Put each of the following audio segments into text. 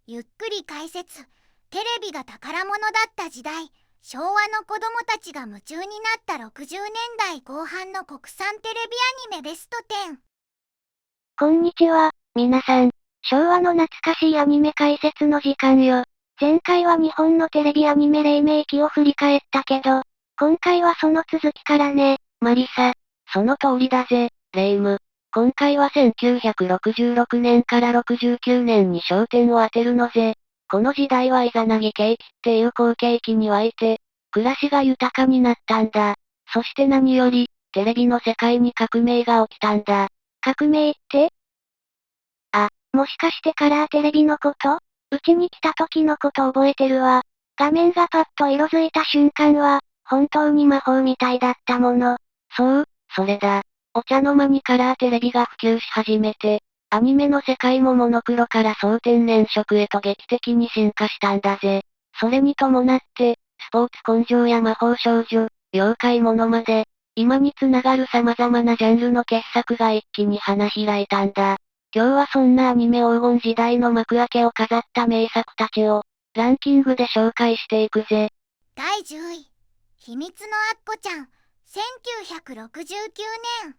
ゆっくり解説。テレビが宝物だった時代、昭和の子供たちが夢中になった60年代後半の国産テレビアニメベスト10。こんにちは、皆さん。昭和の懐かしいアニメ解説の時間よ。前回は日本のテレビアニメ黎明期を振り返ったけど、今回はその続きからね、マリサ。その通りだぜ、レイム。今回は1966年から69年に焦点を当てるのぜ。この時代はイザナギ景気っていう好景気に沸いて、暮らしが豊かになったんだ。そして何より、テレビの世界に革命が起きたんだ。革命って？あ、もしかしてカラーテレビのこと？うちに来た時のこと覚えてるわ。画面がパッと色づいた瞬間は、本当に魔法みたいだったもの。そう、それだ。お茶の間にカラーテレビが普及し始めて、アニメの世界もモノクロから総天然色へと劇的に進化したんだぜ。それに伴って、スポーツ根性や魔法少女、妖怪ものまで、今につながる様々なジャンルの傑作が一気に花開いたんだ。今日はそんなアニメ黄金時代の幕開けを飾った名作たちを、ランキングで紹介していくぜ。第10位、秘密のアッコちゃん、1969年。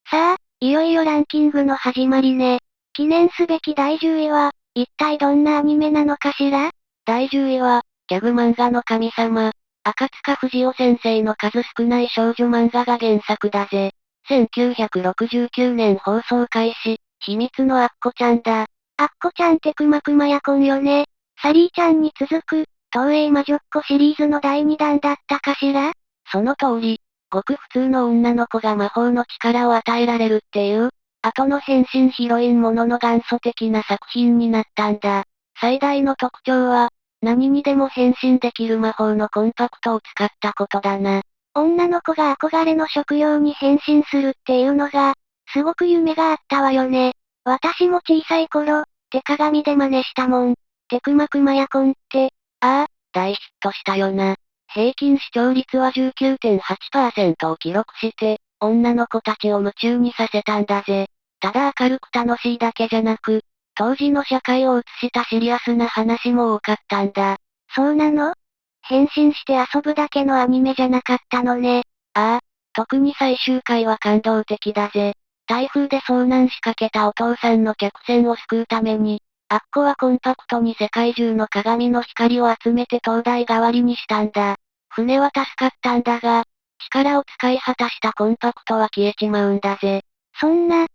さあ、いよいよランキングの始まりね。記念すべき第10位は、一体どんなアニメなのかしら？第10位は、ギャグ漫画の神様、赤塚不二夫先生の数少ない少女漫画が原作だぜ。1969年放送開始、秘密のアッコちゃんだ。アッコちゃんってくまくまやこんよね。サリーちゃんに続く、東映魔女っ子シリーズの第2弾だったかしら？その通り、ごく普通の女の子が魔法の力を与えられるっていう、後の変身ヒロインものの元祖的な作品になったんだ。最大の特徴は、何にでも変身できる魔法のコンパクトを使ったことだな。女の子が憧れの職業に変身するっていうのが、すごく夢があったわよね。私も小さい頃、手鏡で真似したもん。テクマクマヤコンって、ああ、大ヒットしたよな。平均視聴率は19.8% を記録して、女の子たちを夢中にさせたんだぜ。ただ明るく楽しいだけじゃなく、当時の社会を映したシリアスな話も多かったんだ。そうなの？変身して遊ぶだけのアニメじゃなかったのね。ああ、特に最終回は感動的だぜ。台風で遭難しかけたお父さんの客船を救うために、アッコはコンパクトに世界中の鏡の光を集めて灯台代わりにしたんだ。船は助かったんだが、力を使い果たしたコンパクトは消えちまうんだぜ。そんな、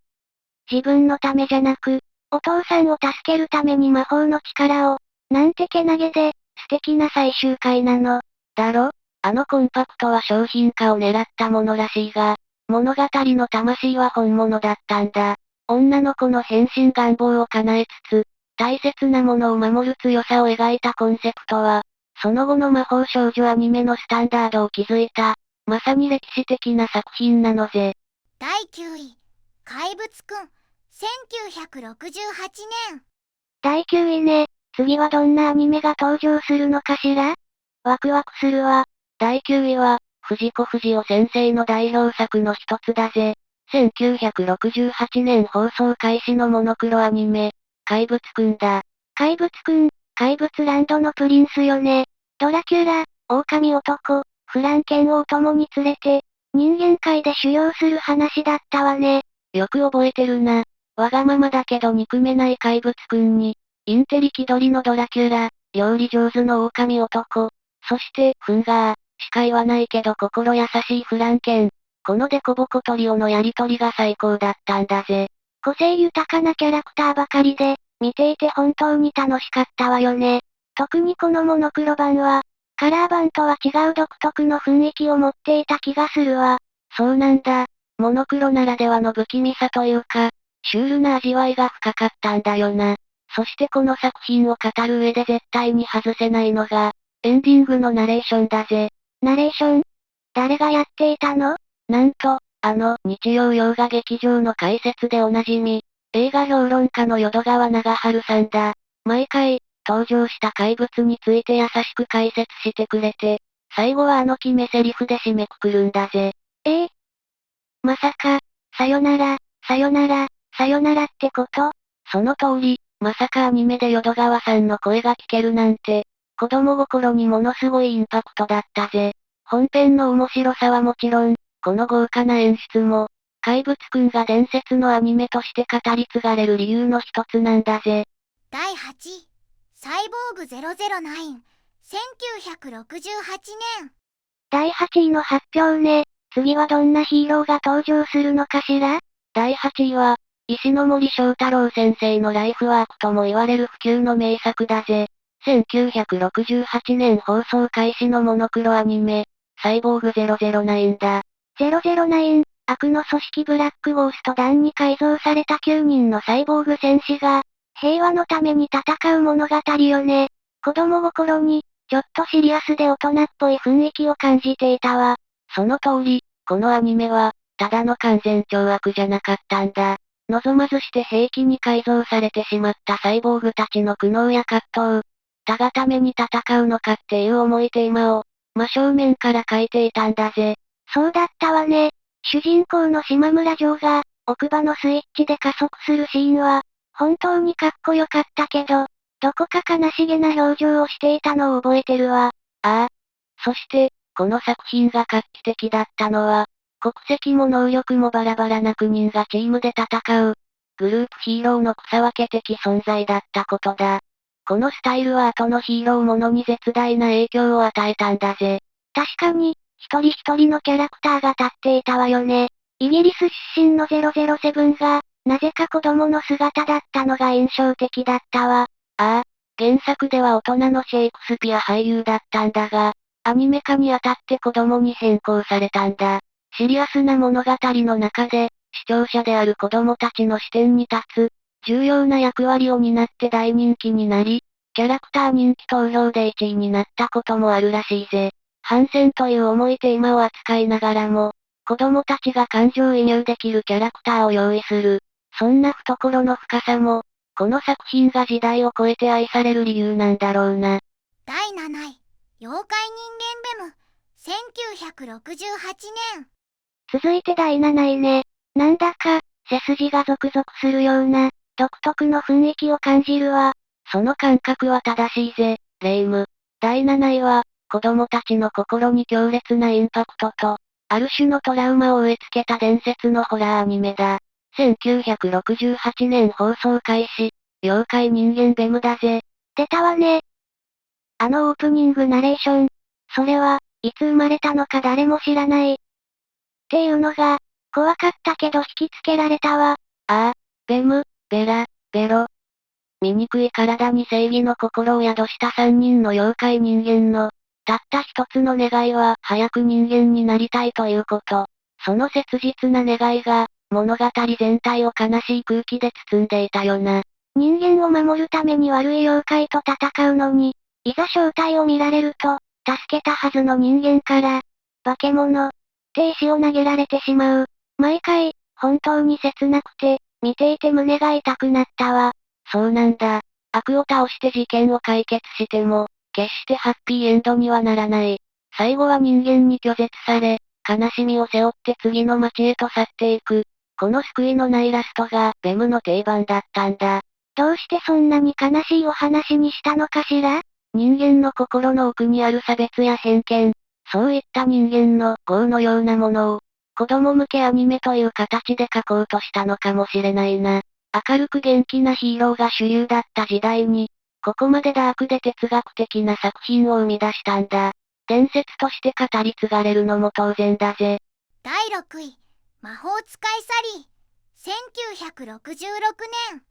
自分のためじゃなく、お父さんを助けるために魔法の力を、なんてけなげで、素敵な最終回なの。だろ？あのコンパクトは商品化を狙ったものらしいが、物語の魂は本物だったんだ。女の子の変身願望を叶えつつ、大切なものを守る強さを描いたコンセプトは、その後の魔法少女アニメのスタンダードを築いた、まさに歴史的な作品なのぜ。第9位、怪物くん、1968年。第9位ね。次はどんなアニメが登場するのかしら？ワクワクするわ。第9位は、藤子不二雄先生の代表作の一つだぜ。1968年放送開始のモノクロアニメ、怪物くんだ。怪物くん、怪物ランドのプリンスよね。ドラキュラ、狼男、フランケンをお供に連れて、人間界で修行する話だったわね。よく覚えてるな。わがままだけど憎めない怪物くんに、インテリ気取りのドラキュラ、料理上手の狼男、そして、フンガー、しか言わないけど心優しいフランケン。このデコボコトリオのやりとりが最高だったんだぜ。個性豊かなキャラクターばかりで、見ていて本当に楽しかったわよね。特にこのモノクロ版は、カラー版とは違う独特の雰囲気を持っていた気がするわ。そうなんだ。モノクロならではの不気味さというか、シュールな味わいが深かったんだよな。そしてこの作品を語る上で絶対に外せないのが、エンディングのナレーションだぜ。ナレーション？誰がやっていたの？なんと、日曜洋画劇場の解説でおなじみ、映画評論家の淀川長春さんだ。毎回、登場した怪物について優しく解説してくれて、最後は決め台詞で締めくくるんだぜ。まさか、さよなら、さよなら、さよならってこと？その通り、まさかアニメで淀川さんの声が聞けるなんて、子供心にものすごいインパクトだったぜ。本編の面白さはもちろん、この豪華な演出も、怪物くんが伝説のアニメとして語り継がれる理由の一つなんだぜ。第8位、サイボーグ009、1968年。第8位の発表ね。次はどんなヒーローが登場するのかしら？第8位は、石ノ森章太郎先生のライフワークとも言われる不朽の名作だぜ。1968年放送開始のモノクロアニメ、サイボーグ009だ。009、悪の組織ブラックゴースト団に改造された9人のサイボーグ戦士が、平和のために戦う物語よね。子供心に、ちょっとシリアスで大人っぽい雰囲気を感じていたわ。その通り、このアニメは、ただの完全懲悪じゃなかったんだ。望まずして兵器に改造されてしまったサイボーグたちの苦悩や葛藤、他がために戦うのかっていう重いテーマを、真正面から書いていたんだぜ。そうだったわね。主人公の島村ジョーが、奥歯のスイッチで加速するシーンは、本当にかっこよかったけど、どこか悲しげな表情をしていたのを覚えてるわ。ああ。そして、この作品が画期的だったのは、国籍も能力もバラバラな9人がチームで戦う、グループヒーローの草分け的存在だったことだ。このスタイルは後のヒーローものに絶大な影響を与えたんだぜ。確かに、一人一人のキャラクターが立っていたわよね。イギリス出身の007が、なぜか子供の姿だったのが印象的だったわ。ああ、原作では大人のシェイクスピア俳優だったんだが、アニメ化にあたって子供に変更されたんだ。シリアスな物語の中で、視聴者である子供たちの視点に立つ、重要な役割を担って大人気になり、キャラクター人気投票で1位になったこともあるらしいぜ。反戦という重いテーマを扱いながらも、子供たちが感情移入できるキャラクターを用意する。そんな懐の深さも、この作品が時代を超えて愛される理由なんだろうな。第7位、妖怪人間ベム、1968年。続いて第7位ね。なんだか、背筋がゾクゾクするような、独特の雰囲気を感じるわ。その感覚は正しいぜ、レイム。第7位は、子供たちの心に強烈なインパクトと、ある種のトラウマを植え付けた伝説のホラーアニメだ。1968年放送開始、妖怪人間ベムだぜ。出たわね。あのオープニングナレーション。それは、いつ生まれたのか誰も知らない。っていうのが、怖かったけど引きつけられたわ。ああ、ベム、ベラ、ベロ。醜い体に正義の心を宿した3人の妖怪人間の、たった一つの願いは、早く人間になりたいということ。その切実な願いが、物語全体を悲しい空気で包んでいたよな。人間を守るために悪い妖怪と戦うのに、いざ正体を見られると、助けたはずの人間から、化け物、って石を投げられてしまう。毎回、本当に切なくて、見ていて胸が痛くなったわ。そうなんだ。悪を倒して事件を解決しても、決してハッピーエンドにはならない。最後は人間に拒絶され、悲しみを背負って次の街へと去っていく。この救いのないラストが、ベムの定番だったんだ。どうしてそんなに悲しいお話にしたのかしら？人間の心の奥にある差別や偏見、そういった人間の業のようなものを、子供向けアニメという形で書こうとしたのかもしれないな。明るく元気なヒーローが主流だった時代に、ここまでダークで哲学的な作品を生み出したんだ。伝説として語り継がれるのも当然だぜ。第6位、魔法使いサリー、1966年。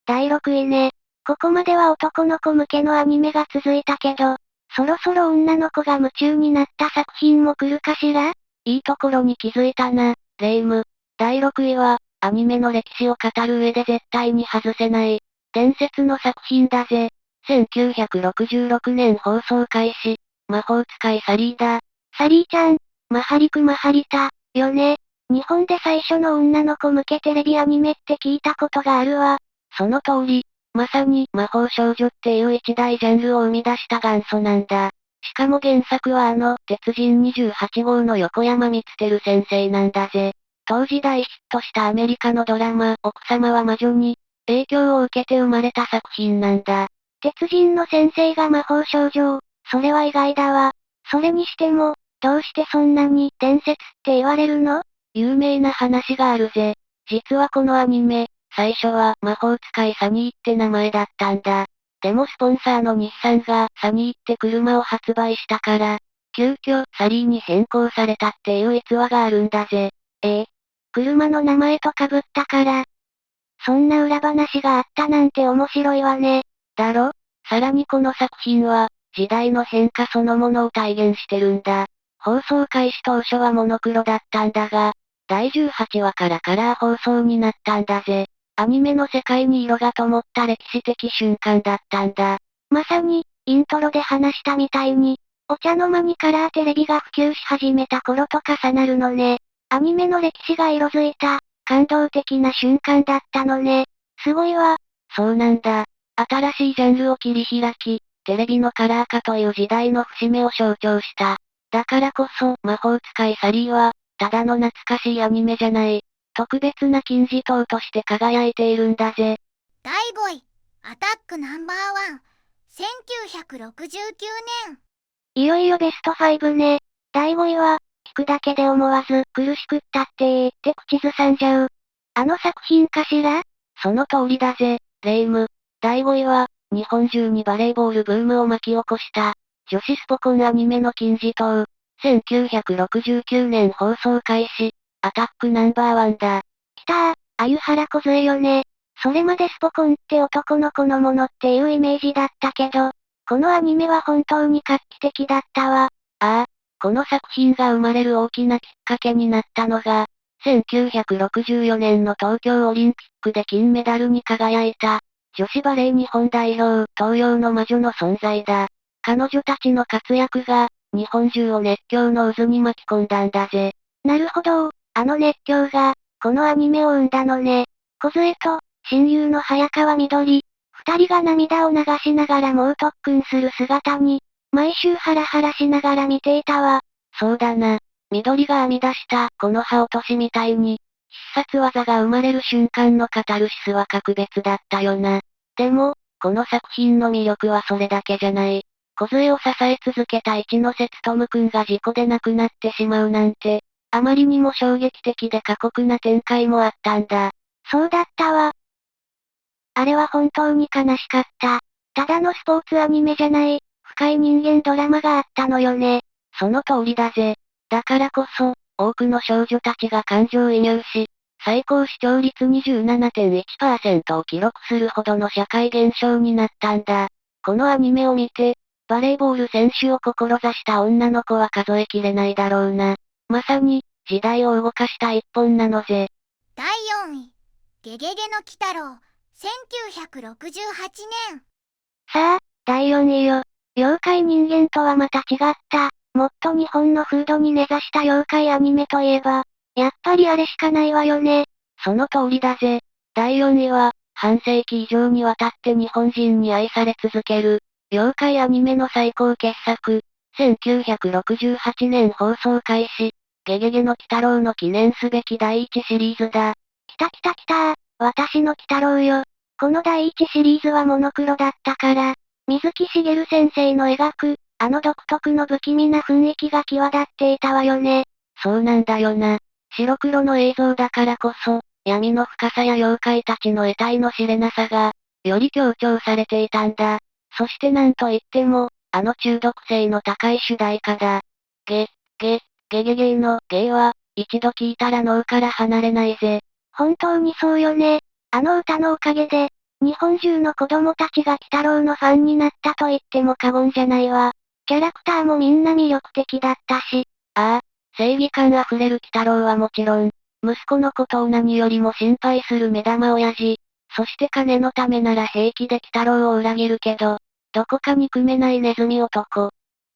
第6位ね。ここまでは男の子向けのアニメが続いたけど、そろそろ女の子が夢中になった作品も来るかしら？いいところに気づいたな、レイム。第6位は、アニメの歴史を語る上で絶対に外せない、伝説の作品だぜ。1966年放送開始、魔法使いサリーだ。サリーちゃん、マハリクマハリタ、よね。日本で最初の女の子向けテレビアニメって聞いたことがあるわ。その通り、まさに魔法少女っていう一大ジャンルを生み出した元祖なんだ。しかも原作は鉄人28号の横山光輝先生なんだぜ。当時大ヒットしたアメリカのドラマ、奥様は魔女に、影響を受けて生まれた作品なんだ。鉄人の先生が魔法少女。それは意外だわ。それにしても、どうしてそんなに伝説って言われるの？有名な話があるぜ。実はこのアニメ、最初は魔法使いサニーって名前だったんだ。でもスポンサーの日産がサニーって車を発売したから、急遽サリーに変更されたっていう逸話があるんだぜ。車の名前と被ったから。そんな裏話があったなんて面白いわね。だろ？さらにこの作品は、時代の変化そのものを体現してるんだ。放送開始当初はモノクロだったんだが、第18話からカラー放送になったんだぜ。アニメの世界に色が灯った歴史的瞬間だったんだ。まさに、イントロで話したみたいに、お茶の間にカラーテレビが普及し始めた頃と重なるのね。アニメの歴史が色づいた、感動的な瞬間だったのね。すごいわ。そうなんだ。新しいジャンルを切り開き、テレビのカラー化という時代の節目を象徴した。だからこそ、魔法使いサリーは、ただの懐かしいアニメじゃない。特別な金字塔として輝いているんだぜ。第5位、アタックナンバーワン、1969年。いよいよベスト5ね。第5位は、聞くだけで思わず苦しくったってって口ずさんじゃう。あの作品かしら？その通りだぜ、レイム。第5位は、日本中にバレーボールブームを巻き起こした、女子スポコンアニメの金字塔。1969年放送開始、アタックナンバーワンだ。きたー、鮎原梢よね。それまでスポコンって男の子のものっていうイメージだったけど、このアニメは本当に画期的だったわ。ああ、この作品が生まれる大きなきっかけになったのが、1964年の東京オリンピックで金メダルに輝いた、女子バレー日本代表、東洋の魔女の存在だ。彼女たちの活躍が、日本中を熱狂の渦に巻き込んだんだぜ。なるほど、あの熱狂が、このアニメを生んだのね。梢と、親友の早川みどり、二人が涙を流しながら猛特訓する姿に、毎週ハラハラしながら見ていたわ。そうだな。緑が編み出した、この葉落としみたいに、必殺技が生まれる瞬間のカタルシスは格別だったよな。でも、この作品の魅力はそれだけじゃない。梢を支え続けた一ノ瀬勉くんが事故で亡くなってしまうなんて、あまりにも衝撃的で過酷な展開もあったんだ。そうだったわ。あれは本当に悲しかった。ただのスポーツアニメじゃない、深い人間ドラマがあったのよね。その通りだぜ。だからこそ、多くの少女たちが感情移入し、最高視聴率 27.1% を記録するほどの社会現象になったんだ。このアニメを見て、バレーボール選手を志した女の子は数えきれないだろうな。まさに、時代を動かした一本なのぜ。第4位、ゲゲゲの鬼太郎、1968年。さあ、第4位よ。妖怪人間とはまた違った、もっと日本の風土に根ざした妖怪アニメといえば、やっぱりあれしかないわよね。その通りだぜ。第4位は、半世紀以上にわたって日本人に愛され続ける、妖怪アニメの最高傑作、1968年放送開始、ゲゲゲの鬼太郎の記念すべき第1シリーズだ。来た来た来たー、私の鬼太郎よ。この第1シリーズはモノクロだったから、水木しげる先生の描く、あの独特の不気味な雰囲気が際立っていたわよね。そうなんだよな。白黒の映像だからこそ、闇の深さや妖怪たちの得体の知れなさが、より強調されていたんだ。そしてなんといっても、あの中毒性の高い主題歌だ。ゲゲゲのゲは、一度聞いたら脳から離れないぜ。本当にそうよね。あの歌のおかげで、日本中の子供たちが鬼太郎のファンになったと言っても過言じゃないわ。キャラクターもみんな魅力的だったし。ああ、正義感あふれる鬼太郎はもちろん、息子のことを何よりも心配する目玉親父。そして金のためなら平気で鬼太郎を裏切るけど、どこか憎めないネズミ男。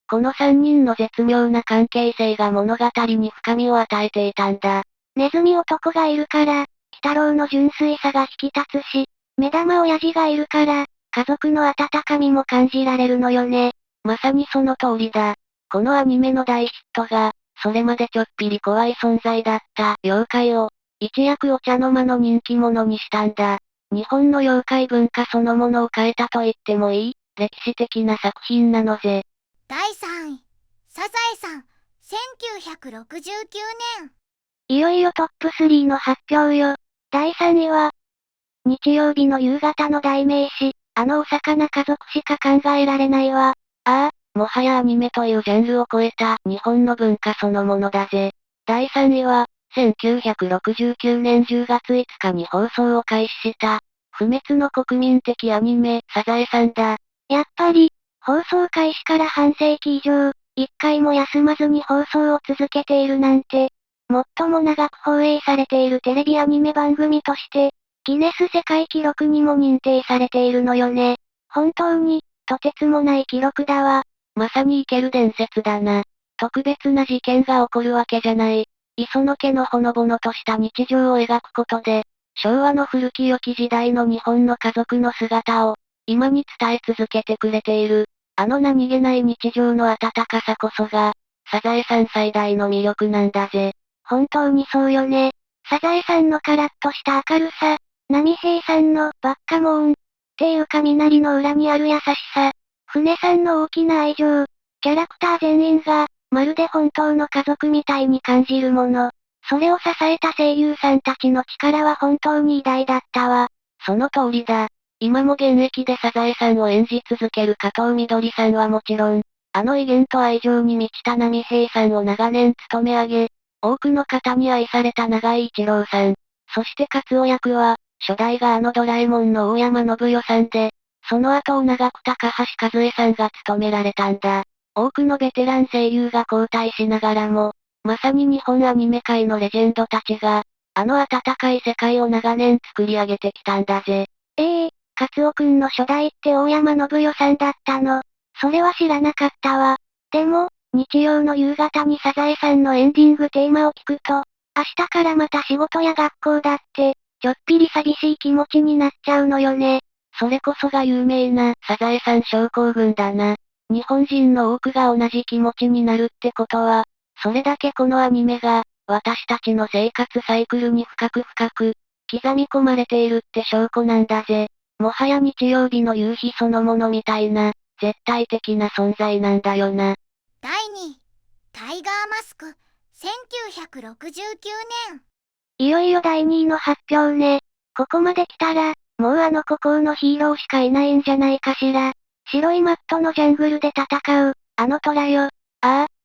この三人の絶妙な関係性が物語に深みを与えていたんだ。ネズミ男がいるから、鬼太郎の純粋さが引き立つし、目玉親父がいるから、家族の温かみも感じられるのよね。まさにその通りだ。このアニメの大ヒットが、それまでちょっぴり怖い存在だった妖怪を、一躍お茶の間の人気者にしたんだ。日本の妖怪文化そのものを変えたと言ってもいい、歴史的な作品なのぜ。第3位、サザエさん、1969年。いよいよトップ3の発表よ。第3位は、日曜日の夕方の代名詞、あのお魚家族しか考えられないわ。もはやアニメというジャンルを超えた日本の文化そのものだぜ。第3位は、1969年10月5日に放送を開始した、不滅の国民的アニメ、サザエさんだ。やっぱり、放送開始から半世紀以上、一回も休まずに放送を続けているなんて、最も長く放映されているテレビアニメ番組として、ギネス世界記録にも認定されているのよね。本当に、とてつもない記録だわ。まさに生ける伝説だな。特別な事件が起こるわけじゃない。磯野家のほのぼのとした日常を描くことで、昭和の古き良き時代の日本の家族の姿を、今に伝え続けてくれている。あの何気ない日常の温かさこそが、サザエさん最大の魅力なんだぜ。本当にそうよね。サザエさんのカラッとした明るさ、波平さんのバッカモーンっていう雷の裏にある優しさ、船さんの大きな愛情、キャラクター全員が、まるで本当の家族みたいに感じるもの。それを支えた声優さんたちの力は本当に偉大だったわ。その通りだ。今も現役でサザエさんを演じ続ける加藤みどりさんはもちろん、あの威厳と愛情に満ちた波平さんを長年務め上げ、多くの方に愛された長井一郎さん。そしてカツオ役は、初代があのドラえもんの大山信代さんで、その後を長く高橋和恵さんが務められたんだ。多くのベテラン声優が交代しながらも、まさに日本アニメ界のレジェンドたちが、あの温かい世界を長年作り上げてきたんだぜ。カツオくんの初代って大山信代さんだったの。それは知らなかったわ。でも、日曜の夕方にサザエさんのエンディングテーマを聞くと、明日からまた仕事や学校だって、ちょっぴり寂しい気持ちになっちゃうのよね。それこそが有名なサザエさん症候群だな。日本人の多くが同じ気持ちになるってことは、それだけこのアニメが、私たちの生活サイクルに深く刻み込まれているって証拠なんだぜ。もはや日曜日の夕日そのものみたいな、絶対的な存在なんだよな。第2位、タイガーマスク、1969年。いよいよ第2位の発表ね。ここまで来たら、もうあの孤高のヒーローしかいないんじゃないかしら。白いマットのジャングルで戦う、あの虎よ。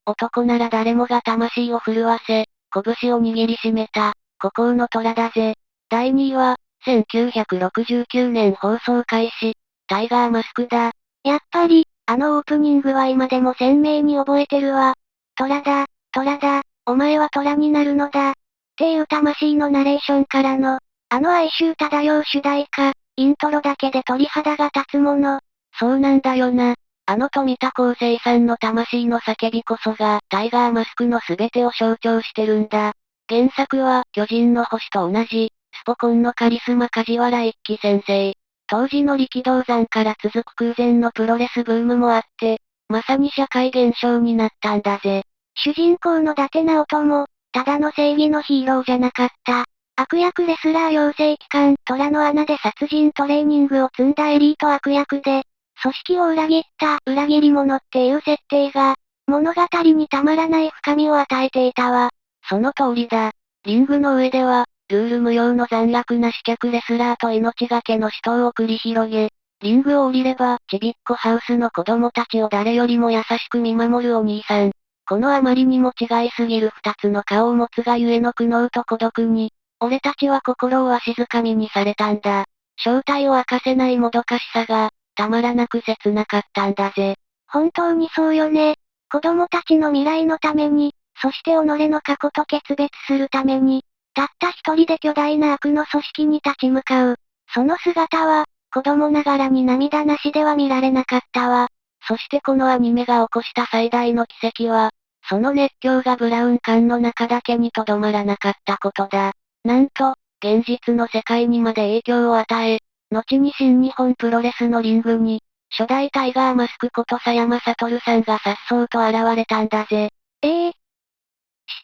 男なら誰もが魂を震わせ、拳を握りしめた、孤高の虎だぜ。第2位は、1969年放送開始、タイガーマスクだ。やっぱり、あのオープニングは今でも鮮明に覚えてるわ。虎だ、虎だ、お前は虎になるのだ。っていう魂のナレーションからの、あの哀愁漂う主題歌、イントロだけで鳥肌が立つもの。そうなんだよな。あの富田康生さんの魂の叫びこそが、タイガーマスクの全てを象徴してるんだ。原作は、巨人の星と同じ、スポコンのカリスマ梶原一騎先生。当時の力道山から続く空前のプロレスブームもあって、まさに社会現象になったんだぜ。主人公の伊達直人も、ただの正義のヒーローじゃなかった。悪役レスラー養成機関虎の穴で殺人トレーニングを積んだエリート悪役で、組織を裏切った裏切り者っていう設定が、物語にたまらない深みを与えていたわ。その通りだ。リングの上では、ルール無用の残虐な刺客レスラーと命がけの死闘を繰り広げ、リングを降りれば、ちびっこハウスの子供たちを誰よりも優しく見守るお兄さん。このあまりにも違いすぎる二つの顔を持つがゆえの苦悩と孤独に、俺たちは心をわしづかみにされたんだ。正体を明かせないもどかしさが、たまらなく切なかったんだぜ。本当にそうよね。子供たちの未来のために、そして己の過去と決別するために、たった一人で巨大な悪の組織に立ち向かう。その姿は、子供ながらに涙なしでは見られなかったわ。そしてこのアニメが起こした最大の奇跡は、その熱狂がブラウン管の中だけにとどまらなかったことだ。なんと、現実の世界にまで影響を与え、後に新日本プロレスのリングに、初代タイガーマスクこと佐山悟さんが颯爽と現れたんだぜ。知っ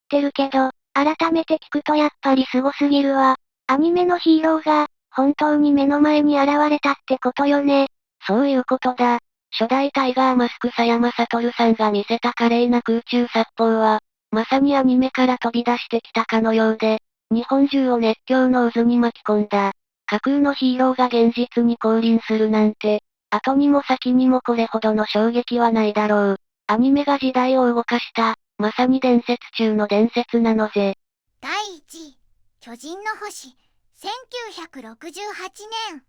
てるけど、改めて聞くとやっぱり凄すぎるわ。アニメのヒーローが、本当に目の前に現れたってことよね。そういうことだ。初代タイガーマスク佐山悟さんが見せた華麗な空中殺法は、まさにアニメから飛び出してきたかのようで、日本中を熱狂の渦に巻き込んだ。架空のヒーローが現実に降臨するなんて、後にも先にもこれほどの衝撃はないだろう。アニメが時代を動かした、まさに伝説中の伝説なのぜ。第1位、巨人の星、1968年。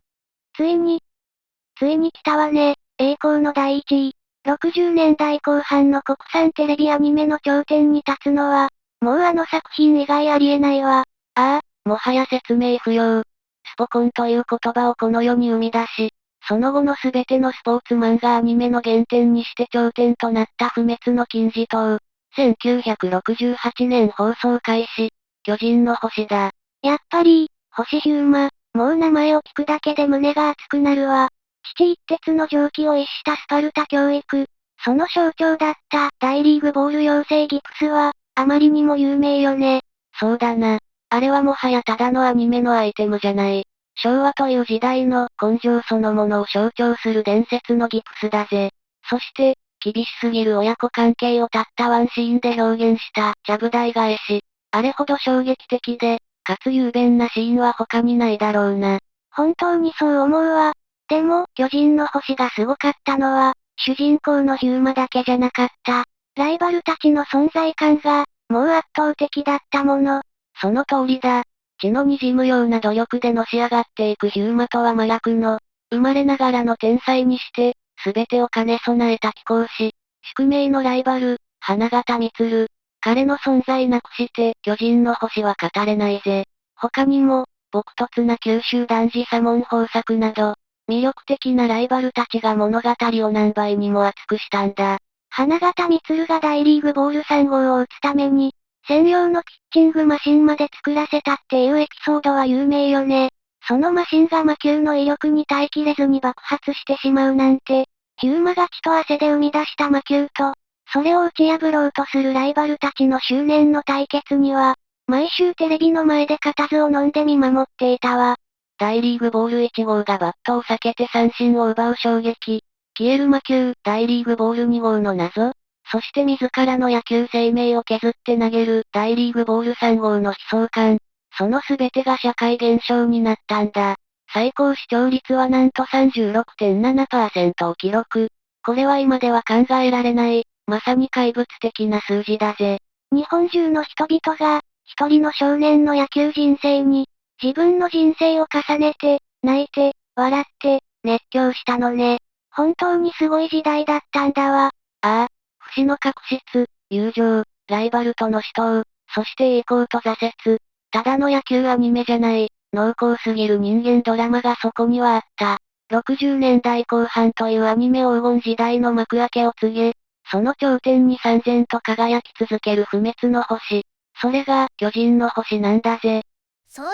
ついに来たわね、栄光の第1位。60年代後半の国産テレビアニメの頂点に立つのは、もうあの作品以外ありえないわ。ああ、もはや説明不要。スポコンという言葉をこの世に生み出し、その後のすべてのスポーツ漫画アニメの原点にして頂点となった不滅の金字塔。1968年放送開始、巨人の星だ。やっぱり、星ヒューマ、もう名前を聞くだけで胸が熱くなるわ。父一徹の常軌を逸したスパルタ教育、その象徴だった大リーグボール養成ギプスは、あまりにも有名よね。そうだな。あれはもはやただのアニメのアイテムじゃない。昭和という時代の根性そのものを象徴する伝説のギプスだぜ。そして、厳しすぎる親子関係をたったワンシーンで表現したちゃぶ台返し。あれほど衝撃的で、かつ雄弁なシーンは他にないだろうな。本当にそう思うわ。でも、巨人の星がすごかったのは、主人公のヒューマだけじゃなかった。ライバルたちの存在感が、もう圧倒的だったもの。その通りだ。血の滲むような努力でのし上がっていくヒューマとは真逆の、生まれながらの天才にして、すべてを兼ね備えた貴公子、宿命のライバル、花形満。彼の存在なくして、巨人の星は語れないぜ。他にも、朴突な九州男児左門豊作など、魅力的なライバルたちが物語を何倍にも熱くしたんだ。花形満が大リーグボール3号を打つために、専用のピッチングマシンまで作らせたっていうエピソードは有名よね。そのマシンが魔球の威力に耐えきれずに爆発してしまうなんて、ヒューマが血と汗で生み出した魔球と、それを打ち破ろうとするライバルたちの執念の対決には、毎週テレビの前で固唾を飲んで見守っていたわ。大リーグボール1号がバットを避けて三振を奪う衝撃。消える魔球、大リーグボール2号の謎。そして自らの野球生命を削って投げる大リーグボール3号の悲壮感。その全てが社会現象になったんだ。最高視聴率はなんと 36.7% を記録。これは今では考えられない、まさに怪物的な数字だぜ。日本中の人々が、一人の少年の野球人生に、自分の人生を重ねて、泣いて、笑って、熱狂したのね。本当にすごい時代だったんだわ。ああ、不死の確執、友情、ライバルとの死闘、そして栄光と挫折。ただの野球アニメじゃない、濃厚すぎる人間ドラマがそこにはあった。60年代後半というアニメ黄金時代の幕開けを告げ、その頂点に燦然と輝き続ける不滅の星。それが、巨人の星なんだぜ。総評、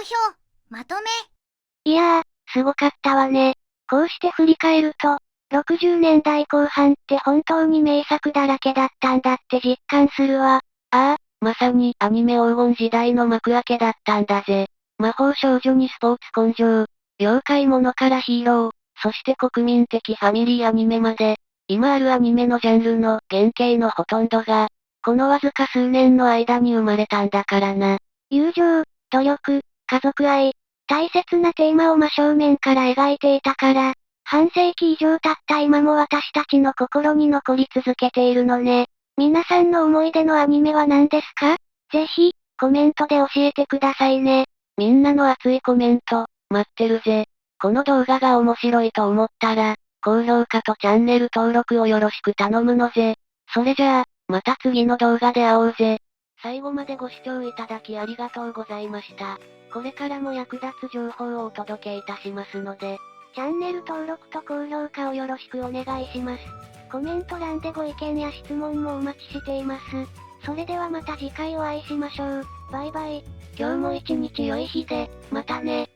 まとめ。いやー、すごかったわね。こうして振り返ると、60年代後半って本当に名作だらけだったんだって実感するわ。ああ、まさにアニメ黄金時代の幕開けだったんだぜ。魔法少女にスポーツ根性、妖怪物からヒーロー、そして国民的ファミリーアニメまで、今あるアニメのジャンルの原型のほとんどが、このわずか数年の間に生まれたんだからな。友情、努力、家族愛、大切なテーマを真正面から描いていたから、半世紀以上経った今も私たちの心に残り続けているのね。皆さんの思い出のアニメは何ですか？ぜひ、コメントで教えてくださいね。みんなの熱いコメント、待ってるぜ。この動画が面白いと思ったら、高評価とチャンネル登録をよろしく頼むのぜ。それじゃあ、また次の動画で会おうぜ。最後までご視聴いただきありがとうございました。これからも役立つ情報をお届けいたしますので、チャンネル登録と高評価をよろしくお願いします。コメント欄でご意見や質問もお待ちしています。それではまた次回お会いしましょう。バイバイ。今日も一日良い日で、またね。